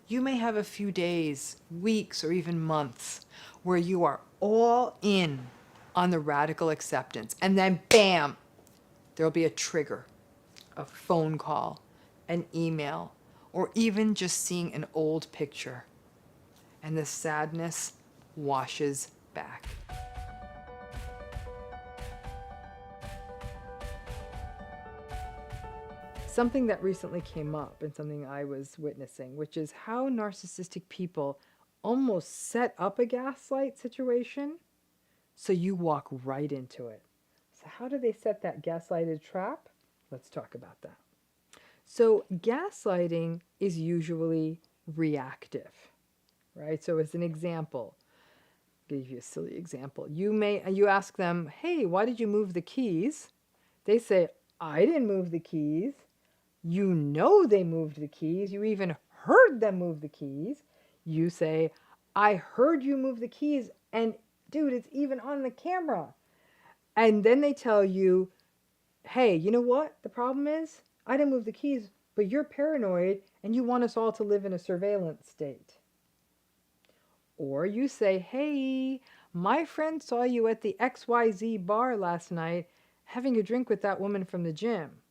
You may have a few days, weeks, or even months where you are all in on the radical acceptance. And then, bam, there'll be a trigger, a phone call, an email, or even just seeing an old picture. And the sadness washes back. Something that recently came up and something I was witnessing, which is how narcissistic people almost set up a gaslight situation so you walk right into it. So, how do they set that gaslighted trap? Let's talk about that. So, gaslighting is usually reactive, right? So, as an example, I'll give you a silly example. You ask them, "Hey, why did you move the keys?" They say, "I didn't move the keys." You know they moved the keys. You even heard them move the keys. You say, "I heard you move the keys, and dude, it's even on the camera." And then they tell you, "Hey, you know what the problem is? I didn't move the keys, but you're paranoid and you want us all to live in a surveillance state." Or you say, "Hey, my friend saw you at the XYZ bar last night having a drink with that woman from the gym."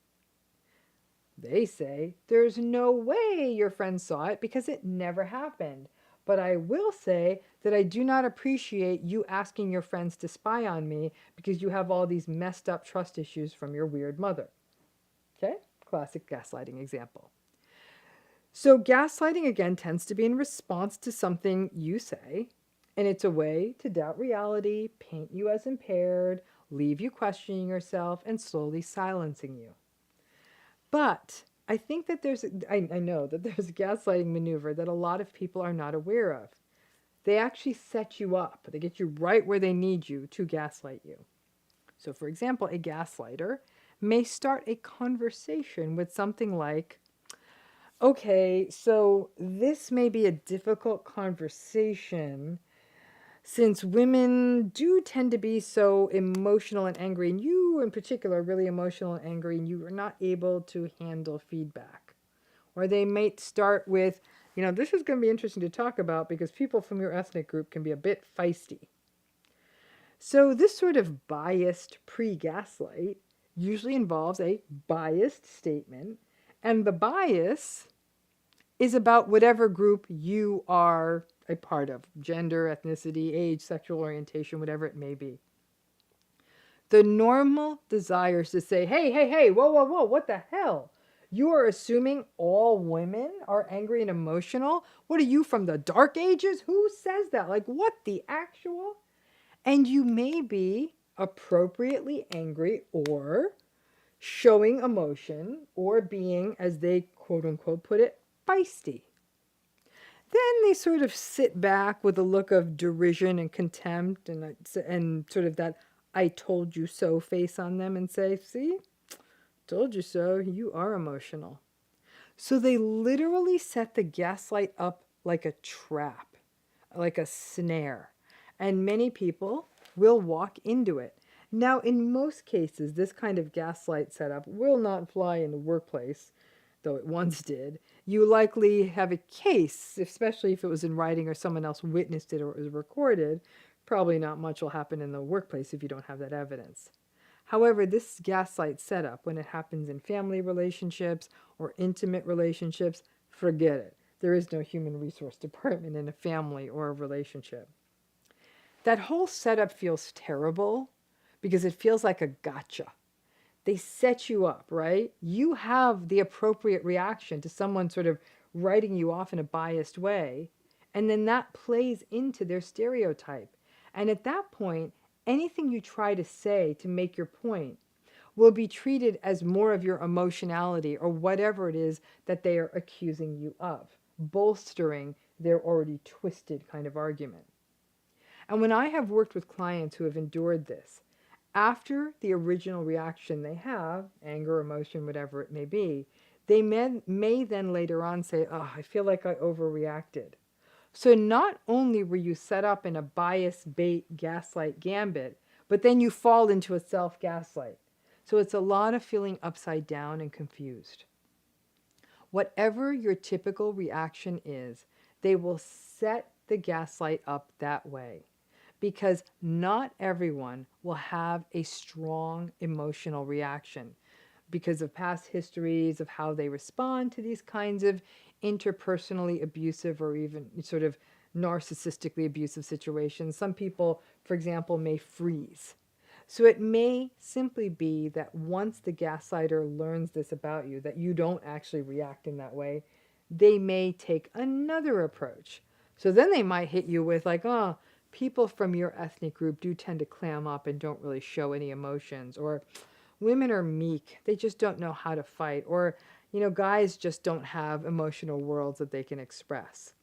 They say, "There's no way your friend saw it because it never happened. But I will say that I do not appreciate you asking your friends to spy on me because you have all these messed up trust issues from your weird mother." Okay? Classic gaslighting example. So gaslighting again tends to be in response to something you say, and it's a way to doubt reality, paint you as impaired, leave you questioning yourself, and slowly silencing you. But I think that I know that there's a gaslighting maneuver that a lot of people are not aware of. They actually set you up. They get you right where they need you to gaslight you. So, for example, a gaslighter may start a conversation with something like, "Okay, so this may be a difficult conversation since women do tend to be so emotional and angry, and you in particular are really emotional and angry, and you are not able to handle feedback." Or they might start with, "This is going to be interesting to talk about because people from your ethnic group can be a bit feisty." So this sort of biased pre-gaslight usually involves a biased statement, and the bias is about whatever group you are a part of: gender, ethnicity, age, sexual orientation, whatever it may be. The normal desire is to say, "Hey, hey, hey, whoa, whoa, whoa, what the hell? You are assuming all women are angry and emotional? What are you, from the dark ages? Who says that? Like, what the actual?" And you may be appropriately angry or showing emotion or being, as they quote unquote put it, feisty. Then they sort of sit back with a look of derision and contempt and sort of that "I told you so" face on them and say, "See, told you so, you are emotional." So they literally set the gaslight up like a trap, like a snare, and many people will walk into it. Now, in most cases, this kind of gaslight setup will not fly in the workplace, though it once did. You likely have a case, especially if it was in writing or someone else witnessed it or it was recorded. Probably not much will happen in the workplace if you don't have that evidence. However, this gaslight setup, when it happens in family relationships or intimate relationships, forget it. There is no human resource department in a family or a relationship. That whole setup feels terrible because it feels like a gotcha. They set you up, right? You have the appropriate reaction to someone sort of writing you off in a biased way, and then that plays into their stereotype. And at that point, anything you try to say to make your point will be treated as more of your emotionality or whatever it is that they are accusing you of, bolstering their already twisted kind of argument. And when I have worked with clients who have endured this, after the original reaction they have, anger, emotion, whatever it may be, they may then later on say, "Oh, I feel like I overreacted." So not only were you set up in a bias bait gaslight gambit, but then you fall into a self-gaslight. So it's a lot of feeling upside down and confused. Whatever your typical reaction is, they will set the gaslight up that way, because not everyone will have a strong emotional reaction because of past histories of how they respond to these kinds of interpersonally abusive or even sort of narcissistically abusive situations. Some people, for example, may freeze. So it may simply be that once the gaslighter learns this about you, that you don't actually react in that way, they may take another approach. So then they might hit you with like, oh, people from your ethnic group do tend to clam up and don't really show any emotions, or women are meek, they just don't know how to fight, or guys just don't have emotional worlds that they can express.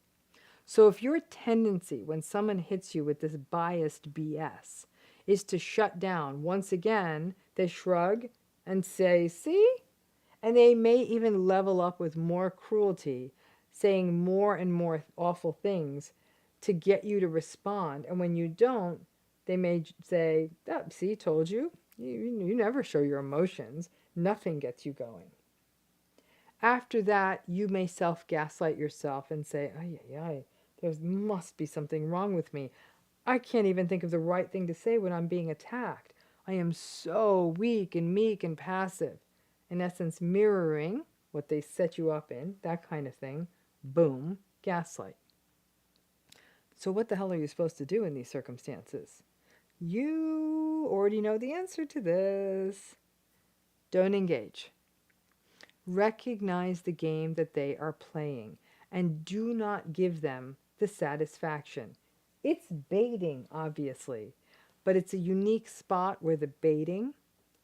So if your tendency when someone hits you with this biased BS is to shut down, once again they shrug and say, see? And they may even level up with more cruelty, saying more and more awful things to get you to respond. And when you don't, they may say, oh, see, told you. You never show your emotions. Nothing gets you going. After that, you may self-gaslight yourself and say, ay, there must be something wrong with me. I can't even think of the right thing to say when I'm being attacked. I am so weak and meek and passive. In essence, mirroring what they set you up in, that kind of thing. Boom, gaslight. So what the hell are you supposed to do in these circumstances? You already know the answer to this. Don't engage. Recognize the game that they are playing and do not give them the satisfaction. It's baiting, obviously, but it's a unique spot where the baiting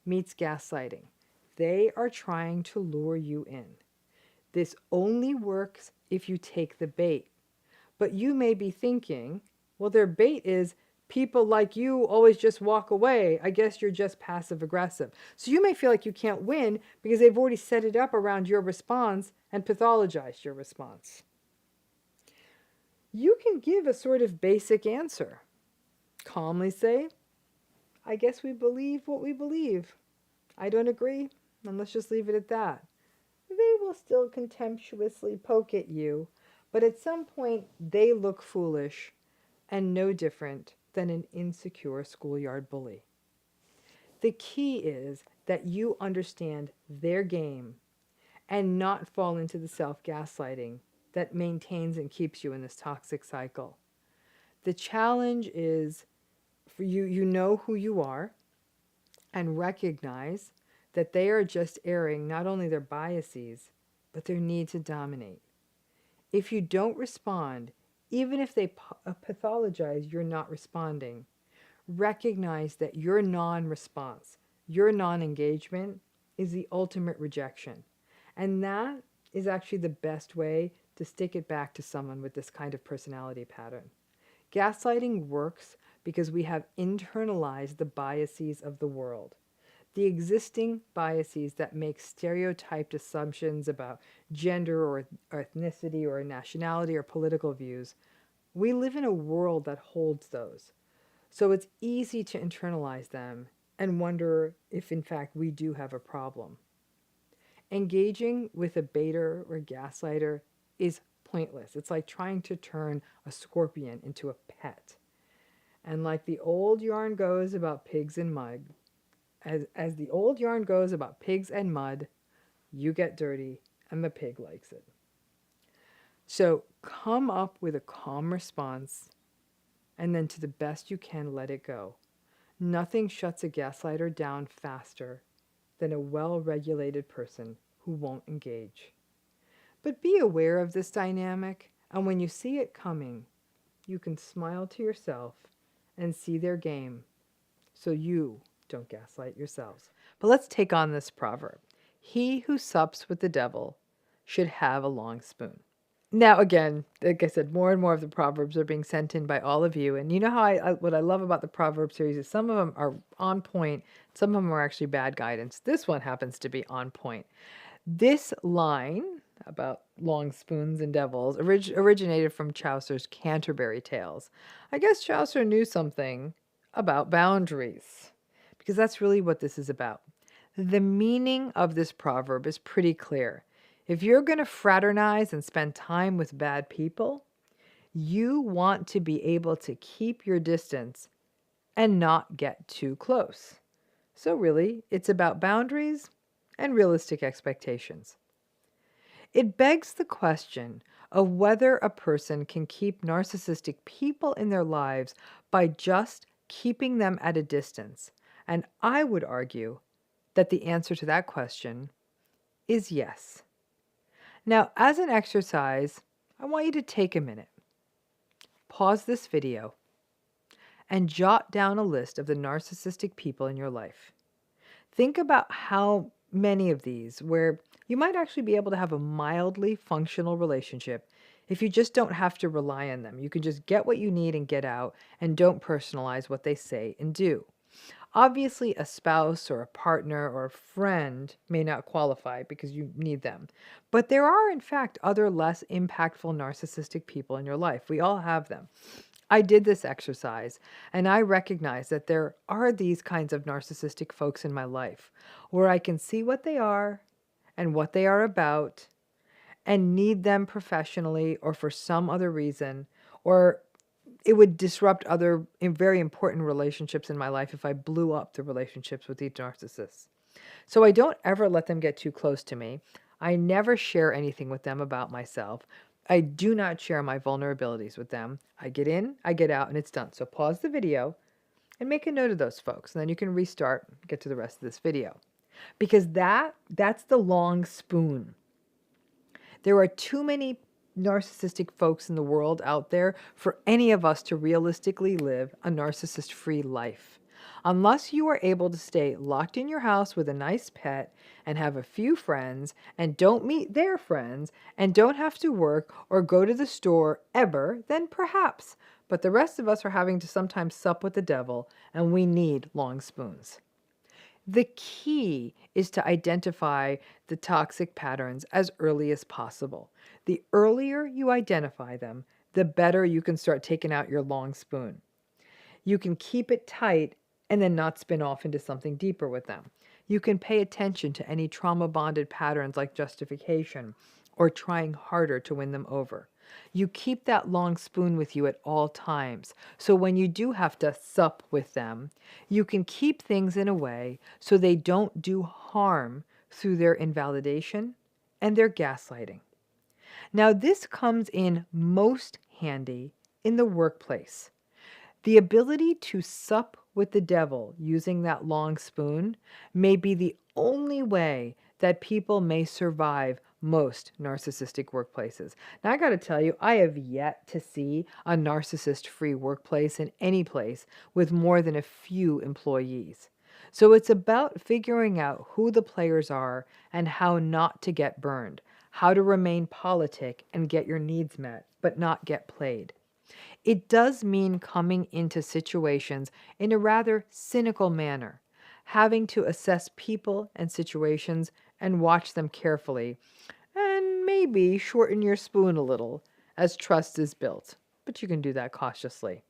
meets gaslighting. They are trying to lure you in. This only works if you take the bait. But you may be thinking, well, their bait is people like you always just walk away. I guess you're just passive aggressive. So you may feel like you can't win because they've already set it up around your response and pathologized your response. You can give a sort of basic answer. Calmly say, I guess we believe what we believe. I don't agree, and let's just leave it at that. They will still contemptuously poke at you, but at some point they look foolish and no different than an insecure schoolyard bully. The key is that you understand their game and not fall into the self-gaslighting that maintains and keeps you in this toxic cycle. The challenge is for you, you know who you are, and recognize that they are just airing not only their biases, but their need to dominate. If you don't respond, even if they pathologize you're not responding, recognize that your non-response, your non-engagement is the ultimate rejection. And that is actually the best way to stick it back to someone with this kind of personality pattern. Gaslighting works because we have internalized the biases of the world. The existing biases that make stereotyped assumptions about gender or ethnicity or nationality or political views, we live in a world that holds those. So it's easy to internalize them and wonder if in fact we do have a problem. Engaging with a baiter or gaslighter is pointless. It's like trying to turn a scorpion into a pet. And like the old yarn goes about pigs and mud, as the old yarn goes about pigs and mud, you get dirty and the pig likes it. So come up with a calm response and then to the best you can let it go. Nothing shuts a gaslighter down faster than a well-regulated person who won't engage. But be aware of this dynamic, and when you see it coming, you can smile to yourself and see their game so you don't gaslight yourselves. But let's take on this proverb. He who sups with the devil should have a long spoon. Now, again, like I said, more and more of the proverbs are being sent in by all of you. And you know how what I love about the proverb series is some of them are on point. Some of them are actually bad guidance. This one happens to be on point. This line about long spoons and devils originated from Chaucer's Canterbury Tales. I guess Chaucer knew something about boundaries, because that's really what this is about. The meaning of this proverb is pretty clear. If you're going to fraternize and spend time with bad people, you want to be able to keep your distance and not get too close. So really, it's about boundaries and realistic expectations. It begs the question of whether a person can keep narcissistic people in their lives by just keeping them at a distance. And I would argue that the answer to that question is yes. Now, as an exercise, I want you to take a minute, pause this video, and jot down a list of the narcissistic people in your life. Think about how many of these where you might actually be able to have a mildly functional relationship if you just don't have to rely on them. You can just get what you need and get out and don't personalize what they say and do. Obviously, a spouse or a partner or a friend may not qualify because you need them. But there are, in fact, other less impactful narcissistic people in your life. We all have them. I did this exercise and I recognize that there are these kinds of narcissistic folks in my life where I can see what they are and what they are about and need them professionally or for some other reason, or it would disrupt other very important relationships in my life if I blew up the relationships with these narcissists. So I don't ever let them get too close to me. I never share anything with them about myself. I do not share my vulnerabilities with them. I get in, I get out, and it's done. So pause the video and make a note of those folks. And then you can restart and get to the rest of this video. Because that's the long spoon. There are too many narcissistic folks in the world out there for any of us to realistically live a narcissist-free life. Unless you are able to stay locked in your house with a nice pet and have a few friends and don't meet their friends and don't have to work or go to the store ever, then perhaps. But the rest of us are having to sometimes sup with the devil, and we need long spoons. The key is to identify the toxic patterns as early as possible. The earlier you identify them, the better you can start taking out your long spoon. You can keep it tight and then not spin off into something deeper with them. You can pay attention to any trauma-bonded patterns like justification or trying harder to win them over. You keep that long spoon with you at all times, so when you do have to sup with them, you can keep things in a way so they don't do harm through their invalidation and their gaslighting. Now, this comes in most handy in the workplace. The ability to sup with the devil using that long spoon may be the only way that people may survive most narcissistic workplaces. Now, I got to tell you, I have yet to see a narcissist-free workplace in any place with more than a few employees. So it's about figuring out who the players are and how not to get burned, how to remain politic and get your needs met, but not get played. It does mean coming into situations in a rather cynical manner, having to assess people and situations and watch them carefully, and maybe shorten your spoon a little as trust is built, but you can do that cautiously.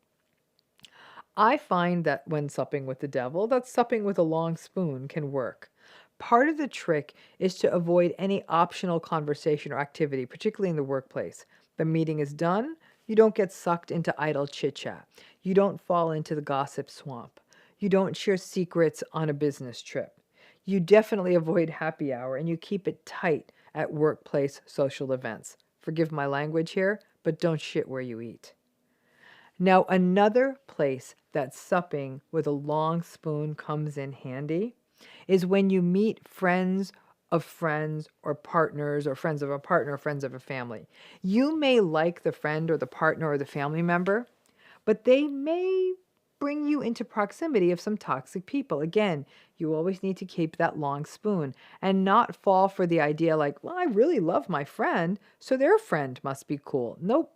I find that when supping with the devil, that supping with a long spoon can work. Part of the trick is to avoid any optional conversation or activity, particularly in the workplace. The meeting is done. You don't get sucked into idle chit-chat. You don't fall into the gossip swamp. You don't share secrets on a business trip. You definitely avoid happy hour, and you keep it tight at workplace social events. Forgive my language here, but don't shit where you eat. Now, another place that supping with a long spoon comes in handy is when you meet friends of friends or partners or friends of a partner or friends of a family. You may like the friend or the partner or the family member, but they may bring you into proximity of some toxic people. Again, you always need to keep that long spoon and not fall for the idea like, well, I really love my friend, so their friend must be cool. Nope.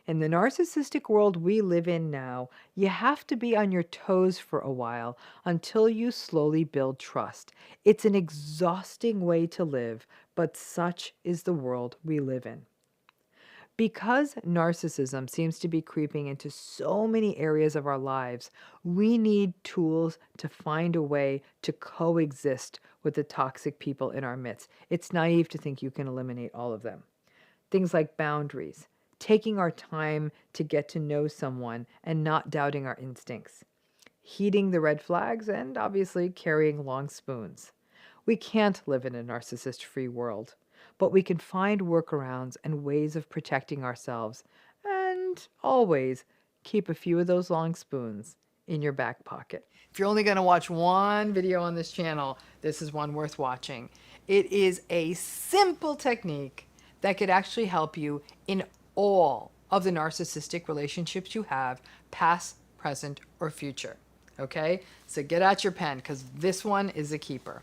In the narcissistic world we live in now, you have to be on your toes for a while until you slowly build trust. It's an exhausting way to live, but such is the world we live in. Because narcissism seems to be creeping into so many areas of our lives, we need tools to find a way to coexist with the toxic people in our midst. It's naive to think you can eliminate all of them. Things like boundaries, taking our time to get to know someone and not doubting our instincts, heeding the red flags, and obviously carrying long spoons. We can't live in a narcissist-free world, but we can find workarounds and ways of protecting ourselves, and always keep a few of those long spoons in your back pocket. If you're only going to watch one video on this channel, this is one worth watching. It is a simple technique that could actually help you in all of the narcissistic relationships you have, past, present, or future. Okay? So get out your pen, because this one is a keeper.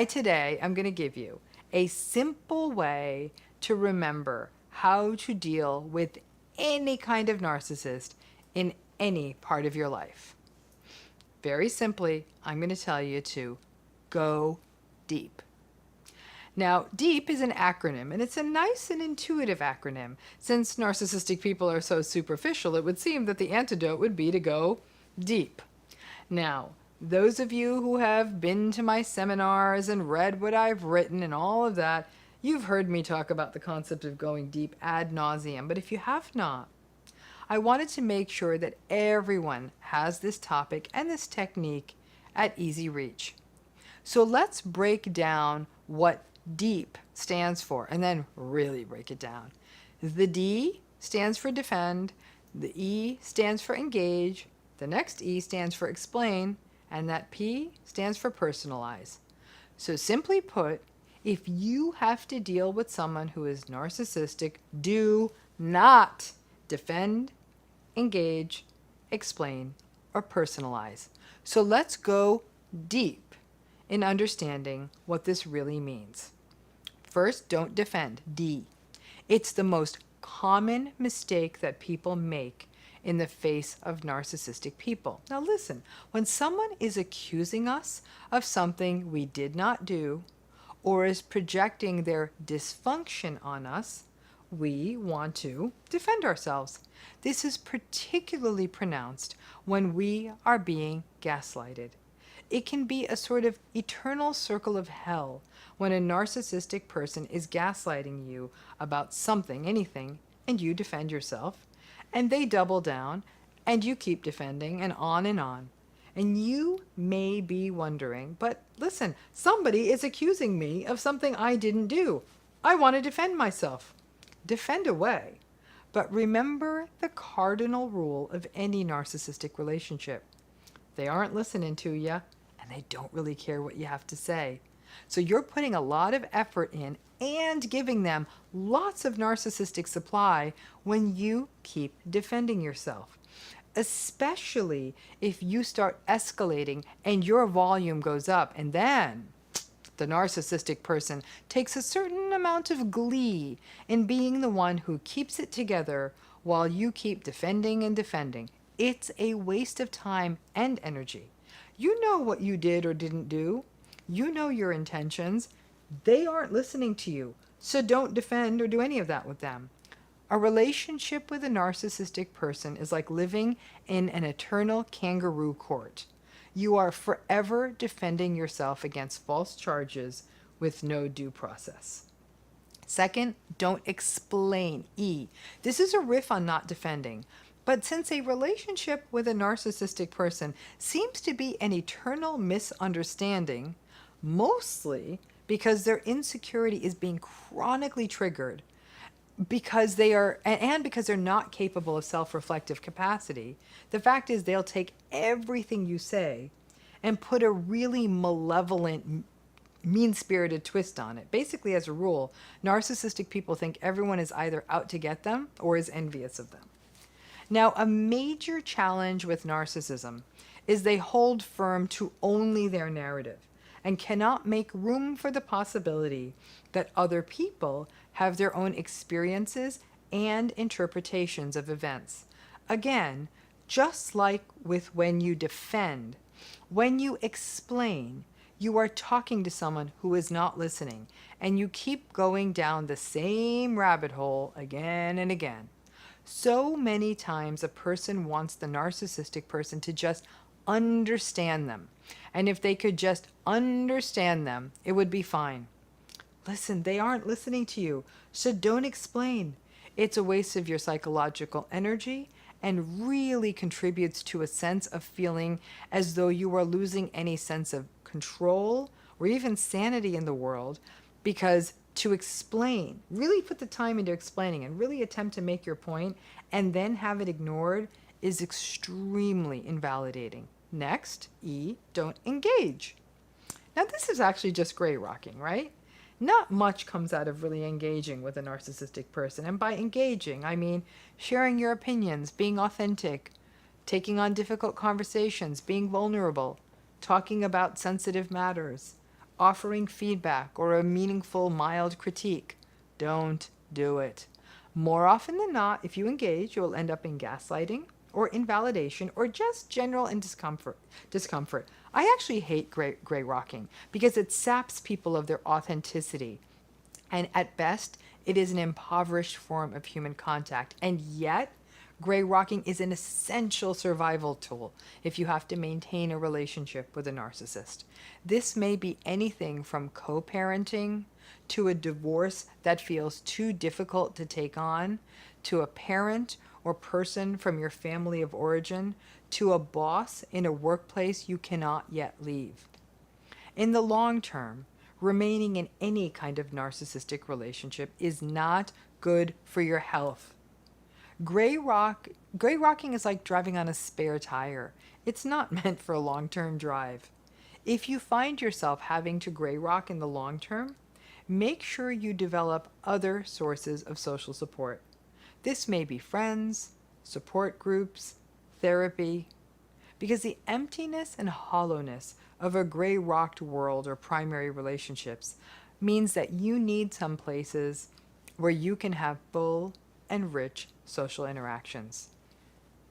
Today I'm going to give you a simple way to remember how to deal with any kind of narcissist in any part of your life. Very simply, I'm going to tell you to go deep. Now, DEEP is an acronym, and it's a nice and intuitive acronym. Since narcissistic people are so superficial, it would seem that the antidote would be to go deep. Now, those of you who have been to my seminars and read what I've written and all of that, you've heard me talk about the concept of going deep ad nauseum. But if you have not, I wanted to make sure that everyone has this topic and this technique at easy reach. So let's break down what DEEP stands for, and then really break it down. The D stands for defend, the E stands for engage, the next E stands for explain, and that P stands for personalize. So simply put, if you have to deal with someone who is narcissistic, do not defend, engage, explain, or personalize. So let's go deep in understanding what this really means. First, don't defend, D. It's the most common mistake that people make in the face of narcissistic people. Now listen, when someone is accusing us of something we did not do, or is projecting their dysfunction on us, we want to defend ourselves. This is particularly pronounced when we are being gaslighted. It can be a sort of eternal circle of hell when a narcissistic person is gaslighting you about something, anything, and you defend yourself, and they double down, and you keep defending, and on and on. And you may be wondering, but listen, somebody is accusing me of something I didn't do. I want to defend myself. Defend away. But remember the cardinal rule of any narcissistic relationship. They aren't listening to you, and they don't really care what you have to say. So you're putting a lot of effort in and giving them lots of narcissistic supply when you keep defending yourself. Especially if you start escalating and your volume goes up, and then the narcissistic person takes a certain amount of glee in being the one who keeps it together while you keep defending and defending. It's a waste of time and energy. You know what you did or didn't do. You know your intentions. They aren't listening to you, so don't defend or do any of that with them. A relationship with a narcissistic person is like living in an eternal kangaroo court. You are forever defending yourself against false charges with no due process. Second, don't explain, E. This is a riff on not defending. But since a relationship with a narcissistic person seems to be an eternal misunderstanding, mostly because their insecurity is being chronically triggered, because they're not capable of self-reflective capacity, the fact is they'll take everything you say and put a really malevolent, mean-spirited twist on it. Basically, as a rule, narcissistic people think everyone is either out to get them or is envious of them. Now, a major challenge with narcissism is they hold firm to only their narrative and cannot make room for the possibility that other people have their own experiences and interpretations of events. Again, just like with when you defend, when you explain, You are talking to someone who is not listening, and you keep going down the same rabbit hole again and again. So many times a person wants the narcissistic person to just understand them. And if they could just understand them, it would be fine. Listen, they aren't listening to you, so don't explain. It's a waste of your psychological energy and really contributes to a sense of feeling as though you are losing any sense of control or even sanity in the world, because to explain, really put the time into explaining and really attempt to make your point and then have it ignored is extremely invalidating. Next, E, don't engage. Now this is actually just gray rocking, right? Not much comes out of really engaging with a narcissistic person. And by engaging, I mean sharing your opinions, being authentic, taking on difficult conversations, being vulnerable, talking about sensitive matters, offering feedback or a meaningful, mild critique. Don't do it. More often than not, if you engage, you'll end up in gaslighting or invalidation or just general discomfort. I actually hate gray rocking because it saps people of their authenticity. And at best, it is an impoverished form of human contact. And yet, gray rocking is an essential survival tool if you have to maintain a relationship with a narcissist. This may be anything from co-parenting to a divorce that feels too difficult to take on, to a parent or person from your family of origin, to a boss in a workplace you cannot yet leave. In the long term, remaining in any kind of narcissistic relationship is not good for your health. Gray rocking is like driving on a spare tire. It's not meant for a long-term drive. If you find yourself having to gray rock in the long term, make sure you develop other sources of social support. This may be friends, support groups, therapy, because the emptiness and hollowness of a gray-rocked world or primary relationships means that you need some places where you can have full and rich social interactions.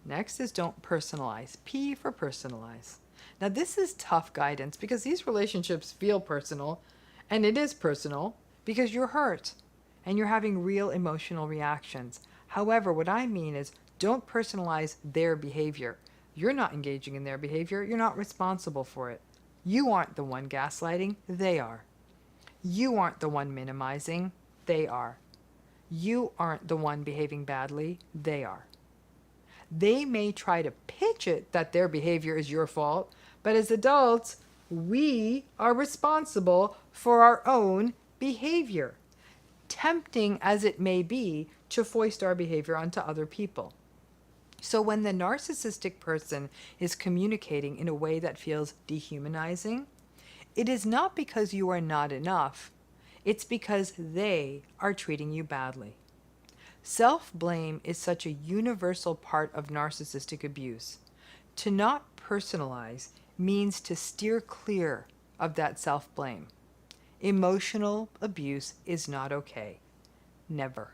Next is don't personalize. P for personalize. Now this is tough guidance because these relationships feel personal, and it is personal because you're hurt and you're having real emotional reactions. However, what I mean is don't personalize their behavior. You're not engaging in their behavior. You're not responsible for it. You aren't the one gaslighting. They are. You aren't the one minimizing. They are. You aren't the one behaving badly. They are. They may try to pitch it that their behavior is your fault, but as adults, we are responsible for our own behavior, tempting as it may be to foist our behavior onto other people. So when the narcissistic person is communicating in a way that feels dehumanizing, it is not because you are not enough. It's because they are treating you badly. Self-blame is such a universal part of narcissistic abuse. To not personalize means to steer clear of that self-blame. Emotional abuse is not okay. Never.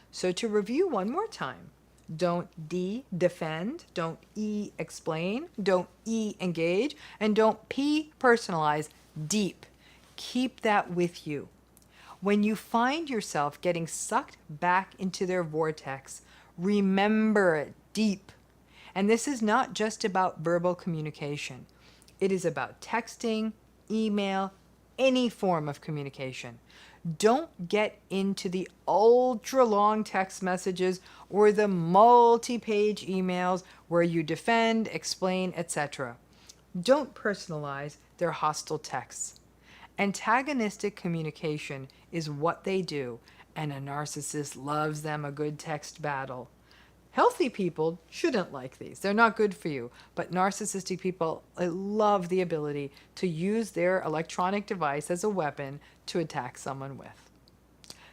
So to review one more time, don't D, defend, don't E, explain, don't E, engage, and don't P, personalize, deep. Keep that with you. When you find yourself getting sucked back into their vortex, remember it deep. And this is not just about verbal communication. It is about texting, email, any form of communication. Don't get into the ultra-long text messages or the multi-page emails where you defend, explain, etc. Don't personalize their hostile texts. Antagonistic communication is what they do, and a narcissist loves them a good text battle. Healthy people shouldn't like these. They're not good for you. But narcissistic people love the ability to use their electronic device as a weapon to attack someone with.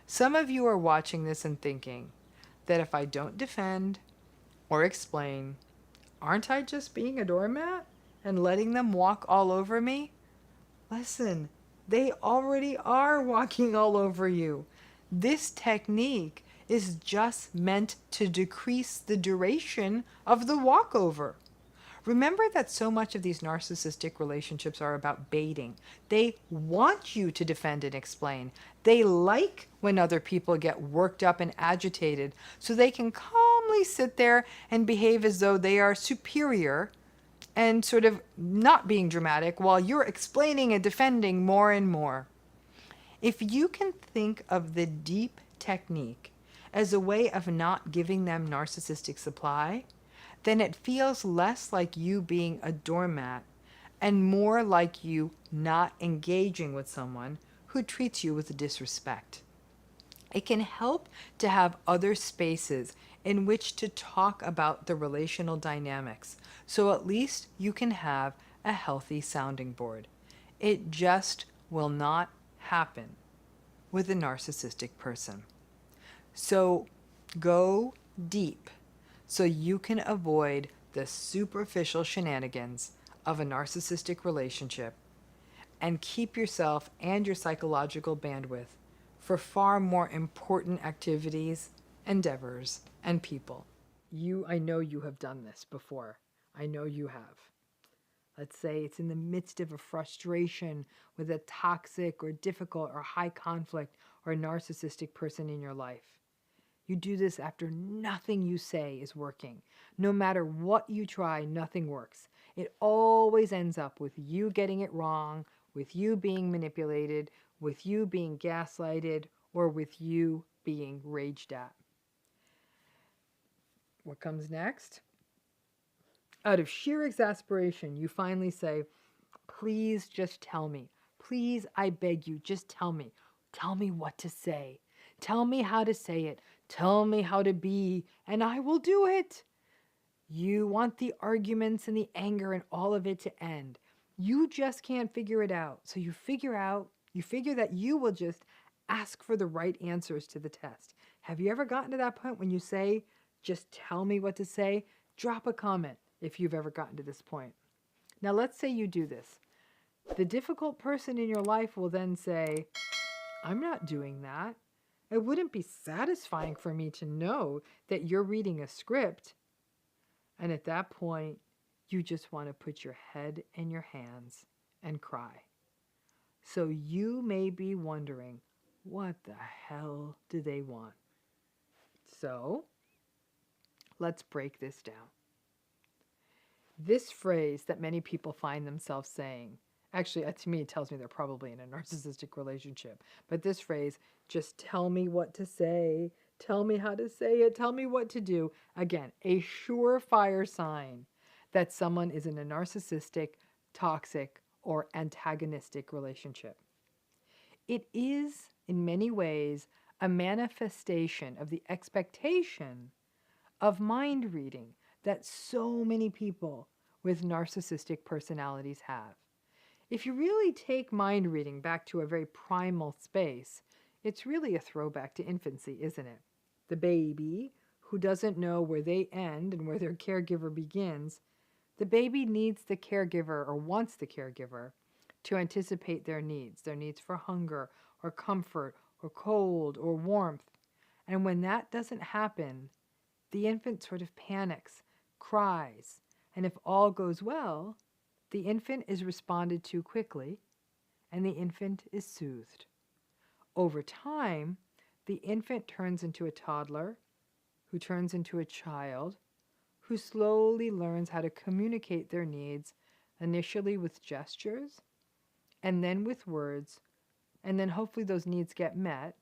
Some of you are watching this and thinking that if I don't defend or explain, aren't I just being a doormat and letting them walk all over me? Listen, they already are walking all over you. This technique is just meant to decrease the duration of the walkover. Remember that so much of these narcissistic relationships are about baiting. They want you to defend and explain. They like when other people get worked up and agitated so they can calmly sit there and behave as though they are superior and sort of not being dramatic while you're explaining and defending more and more. If you can think of the deep technique as a way of not giving them narcissistic supply, then it feels less like you being a doormat and more like you not engaging with someone who treats you with disrespect. It can help to have other spaces in which to talk about the relational dynamics, so at least you can have a healthy sounding board. It just will not happen with a narcissistic person. So go deep so you can avoid the superficial shenanigans of a narcissistic relationship and keep yourself and your psychological bandwidth for far more important activities, endeavors, and people. I know you have done this before. I know you have. Let's say it's in the midst of a frustration with a toxic or difficult or high conflict or narcissistic person in your life. You do this after nothing you say is working. No matter what you try, nothing works. It always ends up with you getting it wrong, with you being manipulated, with you being gaslighted, or with you being raged at. What comes next? Out of sheer exasperation, you finally say, please just tell me. Please, I beg you, just tell me. Tell me what to say. Tell me how to say it. Tell me how to be, and I will do it. You want the arguments and the anger and all of it to end. You just can't figure it out. So you figure that you will just ask for the right answers to the test. Have you ever gotten to that point when you say, just tell me what to say? Drop a comment if you've ever gotten to this point. Now let's say you do this. The difficult person in your life will then say, I'm not doing that. It wouldn't be satisfying for me to know that you're reading a script. And at that point, you just want to put your head in your hands and cry. So you may be wondering, what the hell do they want? So let's break this down. This phrase that many people find themselves saying, actually, to me, it tells me they're probably in a narcissistic relationship. But this phrase, just tell me what to say, tell me how to say it, tell me what to do. Again, a surefire sign that someone is in a narcissistic, toxic, or antagonistic relationship. It is, in many ways, a manifestation of the expectation of mind reading that so many people with narcissistic personalities have. If you really take mind reading back to a very primal space, it's really a throwback to infancy, isn't it? The baby who doesn't know where they end and where their caregiver begins, the baby needs the caregiver or wants the caregiver to anticipate their needs for hunger or comfort or cold or warmth. And when that doesn't happen, the infant sort of panics, cries, and if all goes well, the infant is responded to quickly and the infant is soothed. Over time, the infant turns into a toddler, who turns into a child, who slowly learns how to communicate their needs, initially with gestures, and then with words, and then hopefully those needs get met,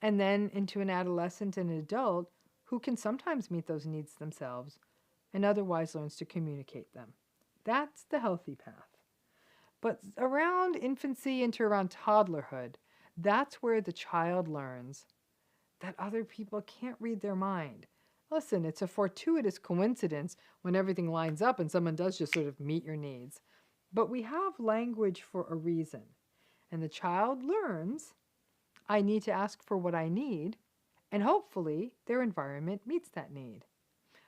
and then into an adolescent and an adult who can sometimes meet those needs themselves and otherwise learns to communicate them. That's the healthy path. But around infancy into around toddlerhood, that's where the child learns that other people can't read their mind. Listen, it's a fortuitous coincidence when everything lines up and someone does just sort of meet your needs. But we have language for a reason. And the child learns, I need to ask for what I need, and hopefully their environment meets that need.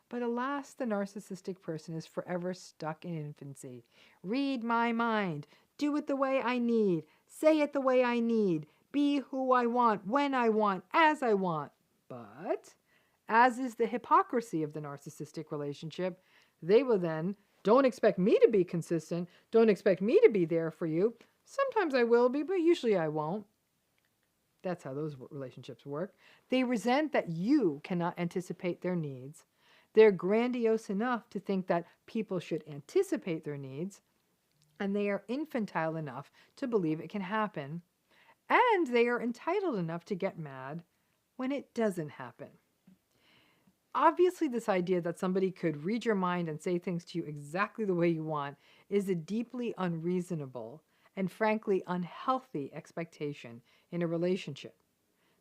But alas, the narcissistic person is forever stuck in infancy. Read my mind. Do it the way I need. Say it the way I need. Be who I want, when I want, as I want. But, as is the hypocrisy of the narcissistic relationship, they will then Don't expect me to be consistent. Don't expect me to be there for you. Sometimes I will be, but usually I won't. That's how those relationships work. They resent that you cannot anticipate their needs. They're grandiose enough to think that people should anticipate their needs, and they are infantile enough to believe it can happen. And they are entitled enough to get mad when it doesn't happen. Obviously, this idea that somebody could read your mind and say things to you exactly the way you want is a deeply unreasonable and frankly unhealthy expectation in a relationship.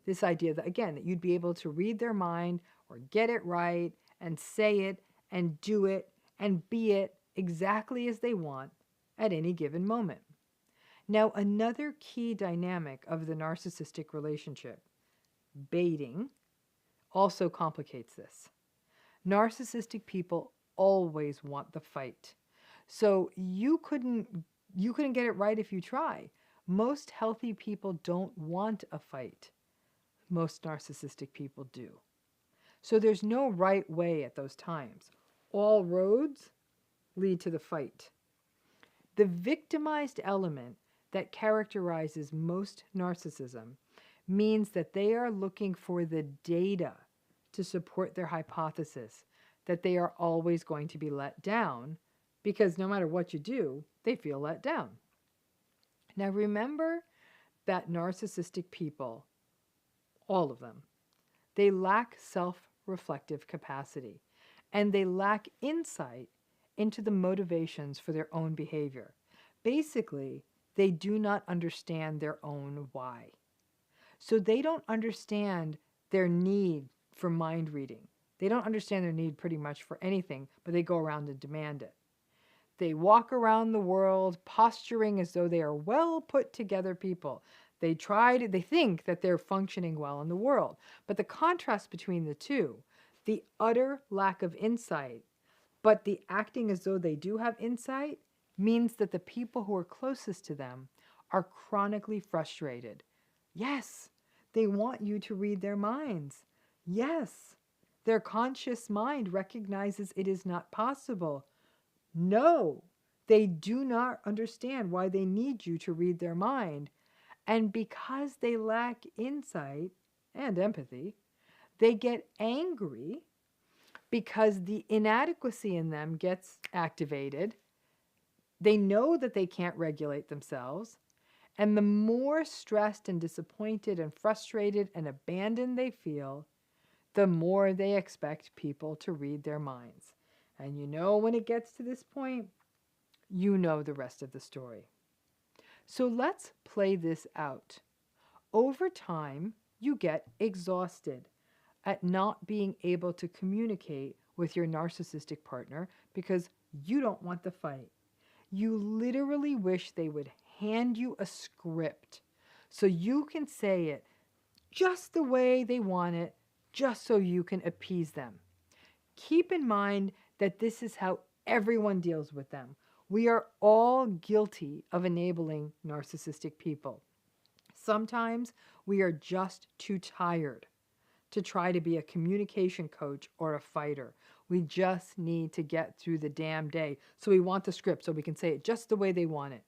This idea that, again, that you'd be able to read their mind or get it right and say it and do it and be it exactly as they want at any given moment. Now, another key dynamic of the narcissistic relationship, baiting, also complicates this. Narcissistic people always want the fight. So you couldn't get it right if you try. Most healthy people don't want a fight. Most narcissistic people do. So there's no right way at those times. All roads lead to the fight. The victimized element that characterizes most narcissism means that they are looking for the data to support their hypothesis that they are always going to be let down, because no matter what you do, they feel let down. Now remember that narcissistic people, all of them, they lack self-reflective capacity, and they lack insight into the motivations for their own behavior. Basically, they do not understand their own why. So they don't understand their need for mind reading. They don't understand their need pretty much for anything, but they go around and demand it. They walk around the world posturing as though they are well put together people. They think that they're functioning well in the world. But the contrast between the two, the utter lack of insight, but the acting as though they do have insight, means that the people who are closest to them are chronically frustrated. Yes, they want you to read their minds. Yes, their conscious mind recognizes it is not possible. No, they do not understand why they need you to read their mind. And because they lack insight and empathy, they get angry because the inadequacy in them gets activated. They know that they can't regulate themselves. And the more stressed and disappointed and frustrated and abandoned they feel, the more they expect people to read their minds. And you know, when it gets to this point, you know the rest of the story. So let's play this out. Over time, you get exhausted at not being able to communicate with your narcissistic partner because you don't want the fight. You literally wish they would hand you a script so you can say it just the way they want it, just so you can appease them. Keep in mind that this is how everyone deals with them. We are all guilty of enabling narcissistic people. Sometimes we are just too tired to try to be a communication coach or a fighter. We just need to get through the damn day. So we want the script so we can say it just the way they want it.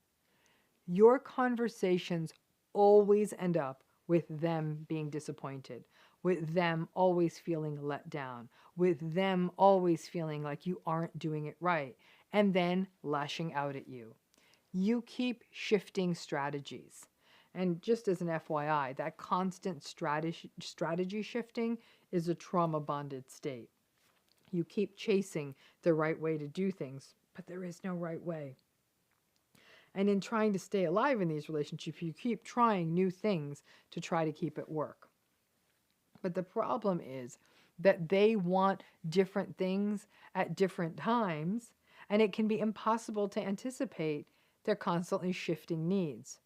Your conversations always end up with them being disappointed, with them always feeling let down, with them always feeling like you aren't doing it right, and then lashing out at you. You keep shifting strategies. And just as an FYI, that constant strategy shifting is a trauma-bonded state. You keep chasing the right way to do things, but there is no right way. And in trying to stay alive in these relationships, you keep trying new things to try to keep it work. But the problem is that they want different things at different times, and it can be impossible to anticipate their constantly shifting needs.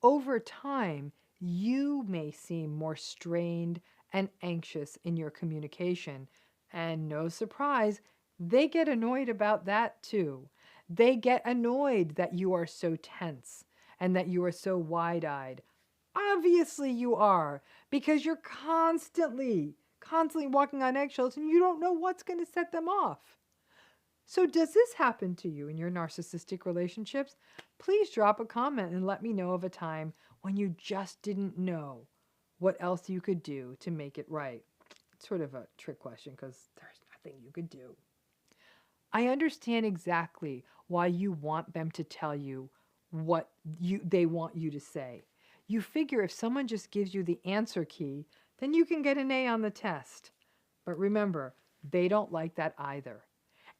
Over time, you may seem more strained and anxious in your communication, and no surprise, they get annoyed about that too. They get annoyed that you are so tense and that you are so wide-eyed. Obviously you are, because you're constantly walking on eggshells and you don't know what's going to set them off. So does this happen to you in your narcissistic relationships? Please drop a comment and let me know of a time when you just didn't know what else you could do to make it right. It's sort of a trick question because there's nothing you could do. I understand exactly why you want them to tell you what they want you to say. You figure if someone just gives you the answer key, then you can get an A on the test. But remember, they don't like that either.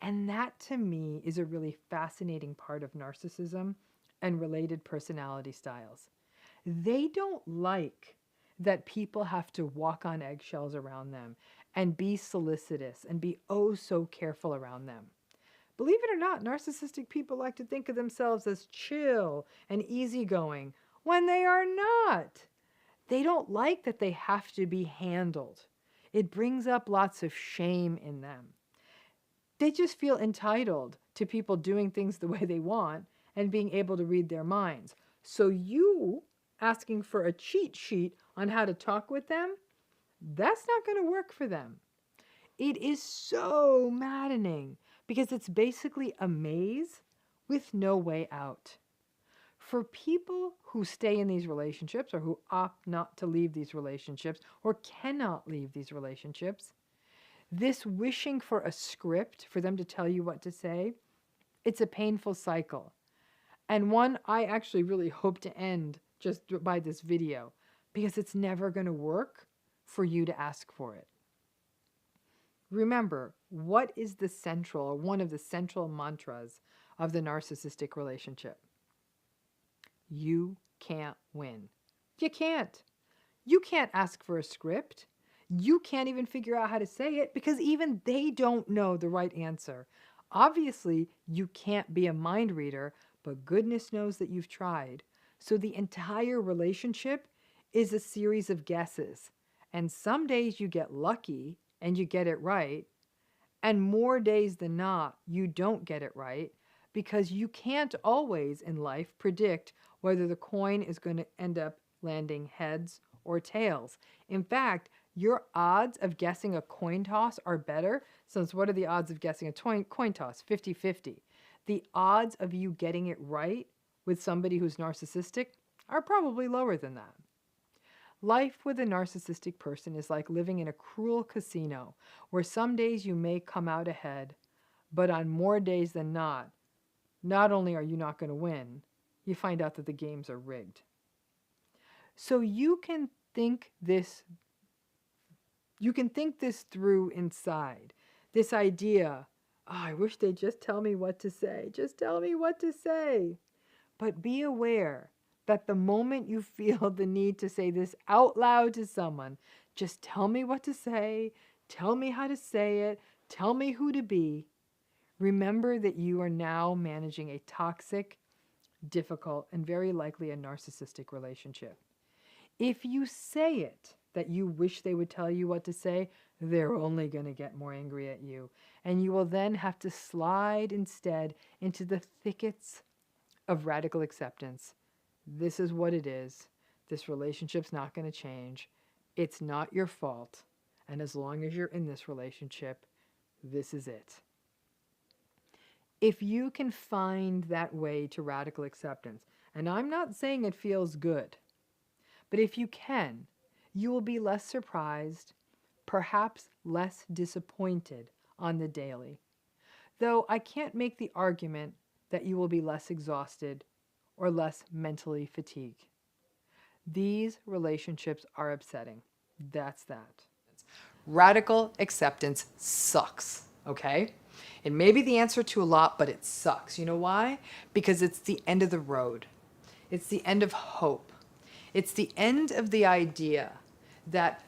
And that to me is a really fascinating part of narcissism and related personality styles. They don't like that people have to walk on eggshells around them and be solicitous and be oh so careful around them. Believe it or not, narcissistic people like to think of themselves as chill and easygoing when they are not. They don't like that they have to be handled. It brings up lots of shame in them. They just feel entitled to people doing things the way they want and being able to read their minds. So you asking for a cheat sheet on how to talk with them, that's not going to work for them. It is so maddening because it's basically a maze with no way out. For people who stay in these relationships or who opt not to leave these relationships or cannot leave these relationships, this wishing for a script for them to tell you what to say, it's a painful cycle. And one I actually really hope to end just by this video because it's never going to work for you to ask for it. Remember, what is the central or one of the central mantras of the narcissistic relationship? You can't win. You can't. You can't ask for a script. You can't even figure out how to say it because even they don't know the right answer. Obviously, you can't be a mind reader, but goodness knows that you've tried. So the entire relationship is a series of guesses. And some days you get lucky and you get it right. And more days than not, you don't get it right because you can't always in life predict whether the coin is going to end up landing heads or tails. In fact, your odds of guessing a coin toss are better, since what are the odds of guessing a coin toss? 50-50. The odds of you getting it right with somebody who's narcissistic are probably lower than that. Life with a narcissistic person is like living in a cruel casino, where some days you may come out ahead, but on more days than not only are you not going to win, you find out that the games are rigged. So you can think this through inside. This idea, oh, I wish they'd just tell me what to say. Just tell me what to say. But be aware that the moment you feel the need to say this out loud to someone, just tell me what to say, tell me how to say it, tell me who to be, remember that you are now managing a toxic, difficult, and very likely a narcissistic relationship. If you say it, that you wish they would tell you what to say, they're only going to get more angry at you. And you will then have to slide instead into the thickets of radical acceptance. This is what it is. This relationship's not going to change. It's not your fault. And as long as you're in this relationship, this is it. If you can find that way to radical acceptance, and I'm not saying it feels good, but if you can, you will be less surprised, perhaps less disappointed on the daily. Though I can't make the argument that you will be less exhausted or less mentally fatigued. These relationships are upsetting. That's that. Radical acceptance sucks, okay? It may be the answer to a lot, but it sucks. You know why? Because it's the end of the road. It's the end of hope. It's the end of the idea that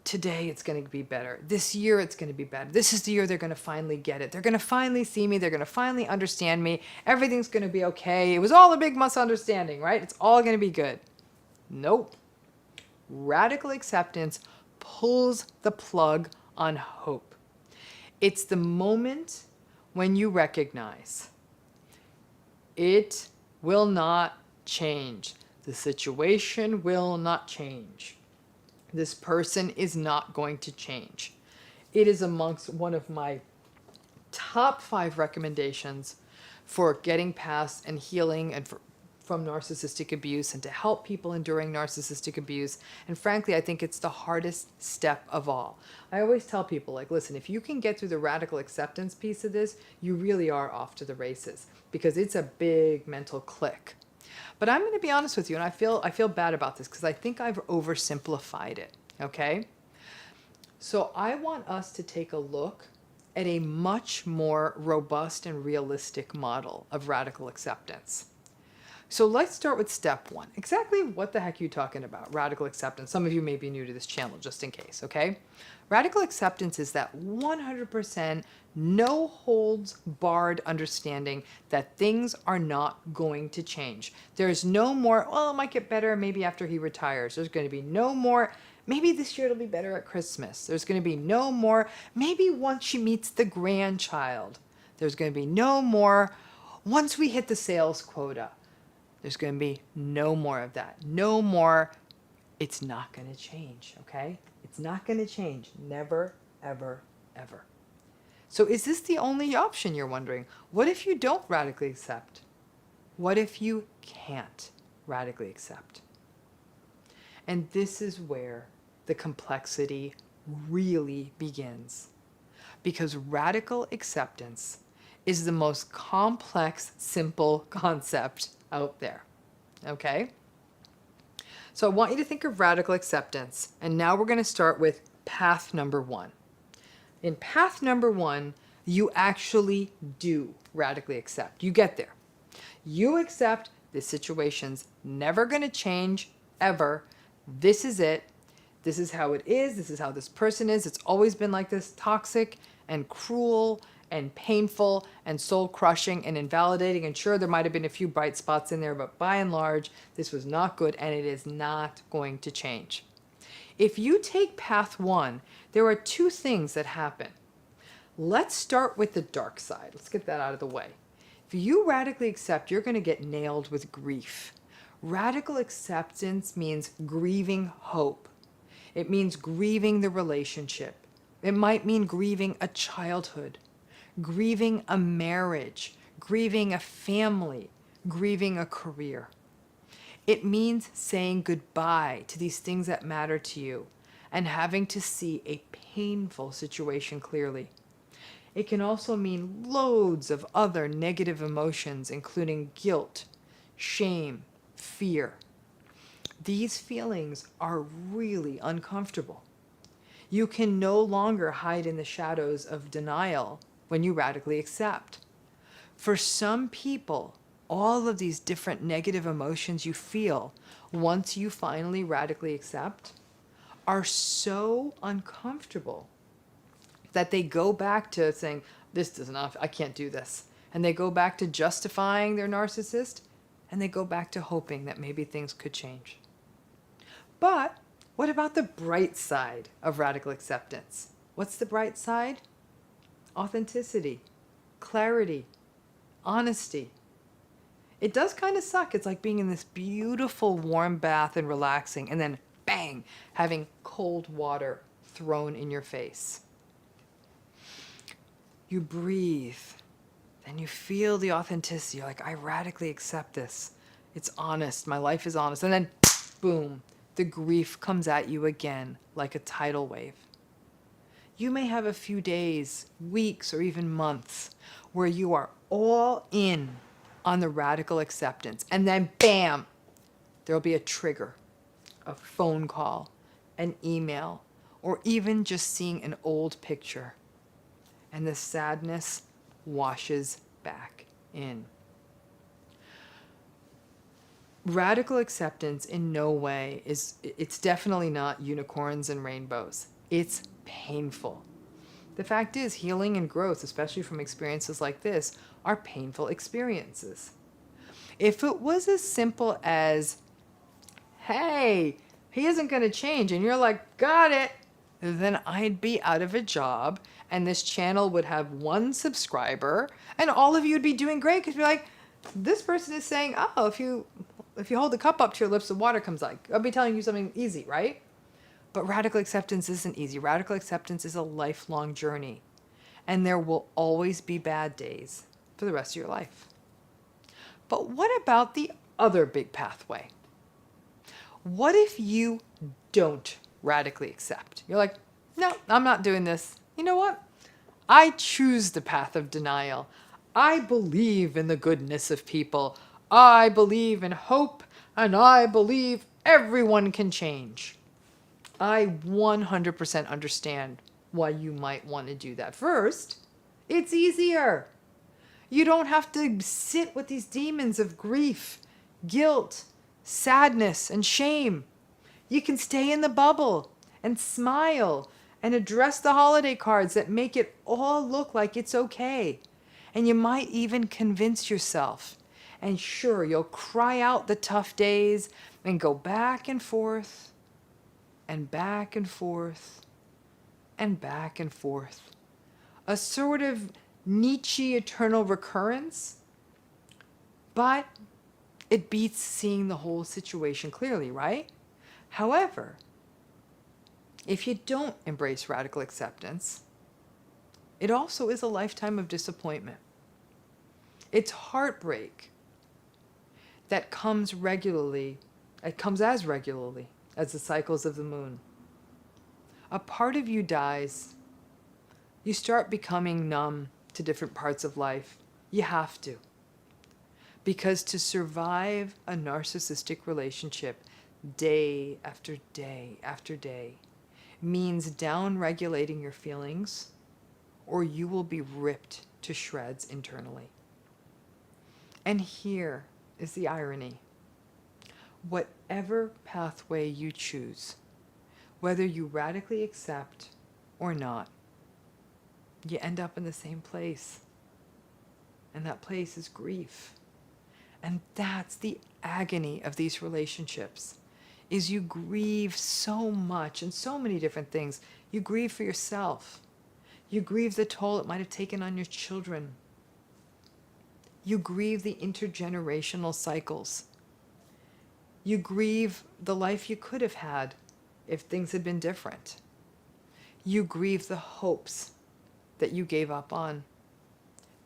today it's going to be better. This year it's going to be better. This is the year they're going to finally get it. They're going to finally see me. They're going to finally understand me. Everything's going to be okay. It was all a big misunderstanding, right? It's all going to be good. Nope. Radical acceptance pulls the plug on hope. It's the moment when you recognize it will not change. The situation will not change. This person is not going to change. It is amongst one of my top top 5 recommendations for getting past and healing and from narcissistic abuse and to help people enduring narcissistic abuse. And frankly, I think it's the hardest step of all. I always tell people, like, listen, if you can get through the radical acceptance piece of this, you really are off to the races, because it's a big mental click. But I'm going to be honest with you, and I feel bad about this because I think I've oversimplified it, okay? So I want us to take a look at a much more robust and realistic model of radical acceptance. So let's start with step 1. Exactly what the heck are you talking about? Radical acceptance. Some of you may be new to this channel, just in case, okay? Radical acceptance is that 100% no holds barred understanding that things are not going to change. There's no more, well, it might get better maybe after he retires. There's going to be no more, maybe this year it'll be better at Christmas. There's going to be no more, maybe once she meets the grandchild. There's going to be no more, once we hit the sales quota. There's going to be no more of that. No more, it's not going to change, okay? It's not going to change. Never, ever, ever. So is this the only option, you're wondering? What if you don't radically accept? What if you can't radically accept? And this is where the complexity really begins. Because radical acceptance is the most complex, simple concept out there, okay? So I want you to think of radical acceptance, and now we're going to start with path number 1. In path number 1, you actually do radically accept. You get there. You accept this situation's never going to change, ever. This is it. This is how it is. This is how this person is. It's always been like this, toxic and cruel and painful and soul-crushing and invalidating. And sure, there might have been a few bright spots in there, but by and large, this was not good, and it is not going to change. If you take path 1, there are 2 things that happen. Let's start with the dark side. Let's get that out of the way. If you radically accept, you're going to get nailed with grief. Radical acceptance means grieving hope. It means grieving the relationship. It might mean grieving a childhood, grieving a marriage, grieving a family, grieving a career. It means saying goodbye to these things that matter to you and having to see a painful situation clearly. It can also mean loads of other negative emotions, including guilt, shame, fear. These feelings are really uncomfortable. You can no longer hide in the shadows of denial when you radically accept. For some people, all of these different negative emotions you feel once you finally radically accept are so uncomfortable that they go back to saying, this is enough, I can't do this. And they go back to justifying their narcissist, and they go back to hoping that maybe things could change. But what about the bright side of radical acceptance? What's the bright side? Authenticity, clarity, honesty. It does kind of suck. It's like being in this beautiful warm bath and relaxing, and then bang, having cold water thrown in your face. You breathe, and you feel the authenticity. You're like, I radically accept this. It's honest. My life is honest. And then, boom, the grief comes at you again like a tidal wave. You may have a few days, weeks, or even months where you are all in on the radical acceptance. And then, bam, there'll be a trigger, a phone call, an email, or even just seeing an old picture. And the sadness washes back in. Radical acceptance in no way it's definitely not unicorns and rainbows. It's painful. The fact is, healing and growth, especially from experiences like this, are painful experiences. If it was as simple as, hey, he isn't going to change, and you're like, got it, then I'd be out of a job, and this channel would have 1 subscriber, and all of you would be doing great, because you're like, this person is saying, oh, if you hold the cup up to your lips, the water comes out. I'll be telling you something easy, right? But radical acceptance isn't easy. Radical acceptance is a lifelong journey. and there will always be bad days for the rest of your life. But what about the other big pathway? What if you don't radically accept? You're like, no, I'm not doing this. You know what? I choose the path of denial. I believe in the goodness of people. I believe in hope, and I believe everyone can change. I 100% understand why you might want to do that. First, it's easier. You don't have to sit with these demons of grief, guilt, sadness, and shame. You can stay in the bubble and smile and address the holiday cards that make it all look like it's okay. And you might even convince yourself. And sure, you'll cry out the tough days and go back and forth and back and forth and back and forth. A sort of Nietzsche eternal recurrence, but it beats seeing the whole situation clearly, right? However, if you don't embrace radical acceptance, it also is a lifetime of disappointment. It's heartbreak that comes regularly, it comes as regularly as the cycles of the moon. A part of you dies. You start becoming numb to different parts of life. You have to. Because to survive a narcissistic relationship day after day after day means down-regulating your feelings, or you will be ripped to shreds internally. And here is the irony. Whatever pathway you choose, whether you radically accept or not, you end up in the same place. And that place is grief. And that's the agony of these relationships, is you grieve so much and so many different things. You grieve for yourself. You grieve the toll it might have taken on your children. You grieve the intergenerational cycles. You grieve the life you could have had if things had been different. You grieve the hopes that you gave up on.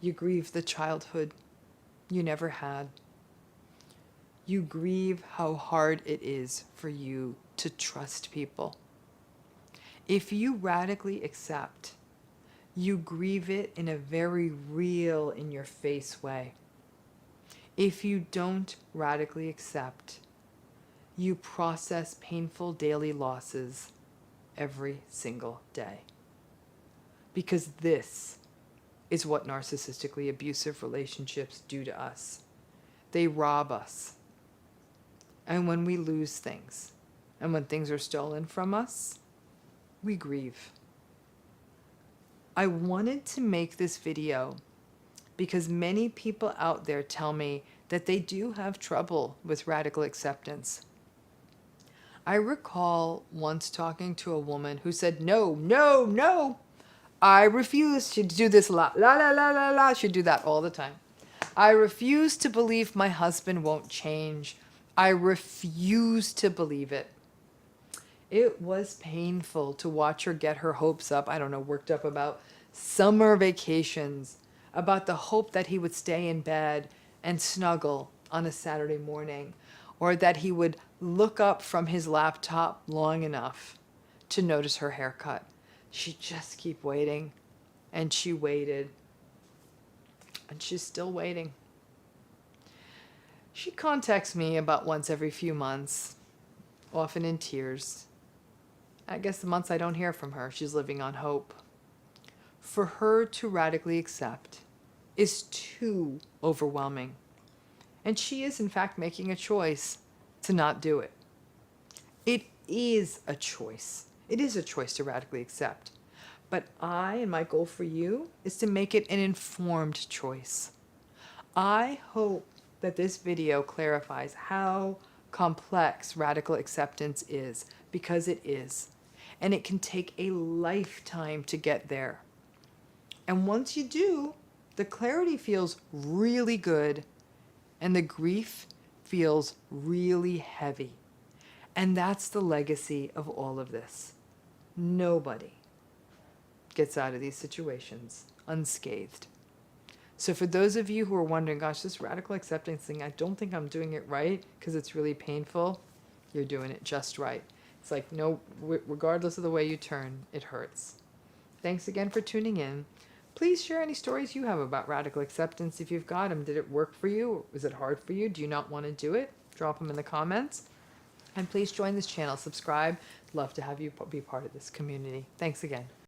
You grieve the childhood you never had. You grieve how hard it is for you to trust people. If you radically accept, you grieve it in a very real, in-your-face way. If you don't radically accept, you process painful daily losses every single day. Because this is what narcissistically abusive relationships do to us. They rob us. And when we lose things, and when things are stolen from us, we grieve. I wanted to make this video because many people out there tell me that they do have trouble with radical acceptance. I recall once talking to a woman who said, no, no, no, I refuse. She'd do this a lot. La, la, la, la, la. She'd do that all the time. I refuse to believe my husband won't change. I refuse to believe it. It was painful to watch her get her hopes up, I don't know, worked up about summer vacations, about the hope that he would stay in bed and snuggle on a Saturday morning, or that he would look up from his laptop long enough to notice her haircut. She'd just keep waiting, and she waited, and she's still waiting. She contacts me about once every few months, often in tears. I guess the months I don't hear from her, she's living on hope. For her to radically accept is too overwhelming. And she is, in fact, making a choice to not do it. It is a choice. It is a choice to radically accept. But and my goal for you is to make it an informed choice. I hope that this video clarifies how complex radical acceptance is, because it is. And it can take a lifetime to get there. And once you do, the clarity feels really good and the grief feels really heavy. And that's the legacy of all of this. Nobody gets out of these situations unscathed. So for those of you who are wondering, gosh, this radical acceptance thing, I don't think I'm doing it right because it's really painful, you're doing it just right. It's like, no, regardless of the way you turn, it hurts. Thanks again for tuning in. Please share any stories you have about radical acceptance if you've got them. Did it work for you? Was it hard for you? Do you not want to do it? Drop them in the comments. And please join this channel. Subscribe. Love to have you be part of this community. Thanks again.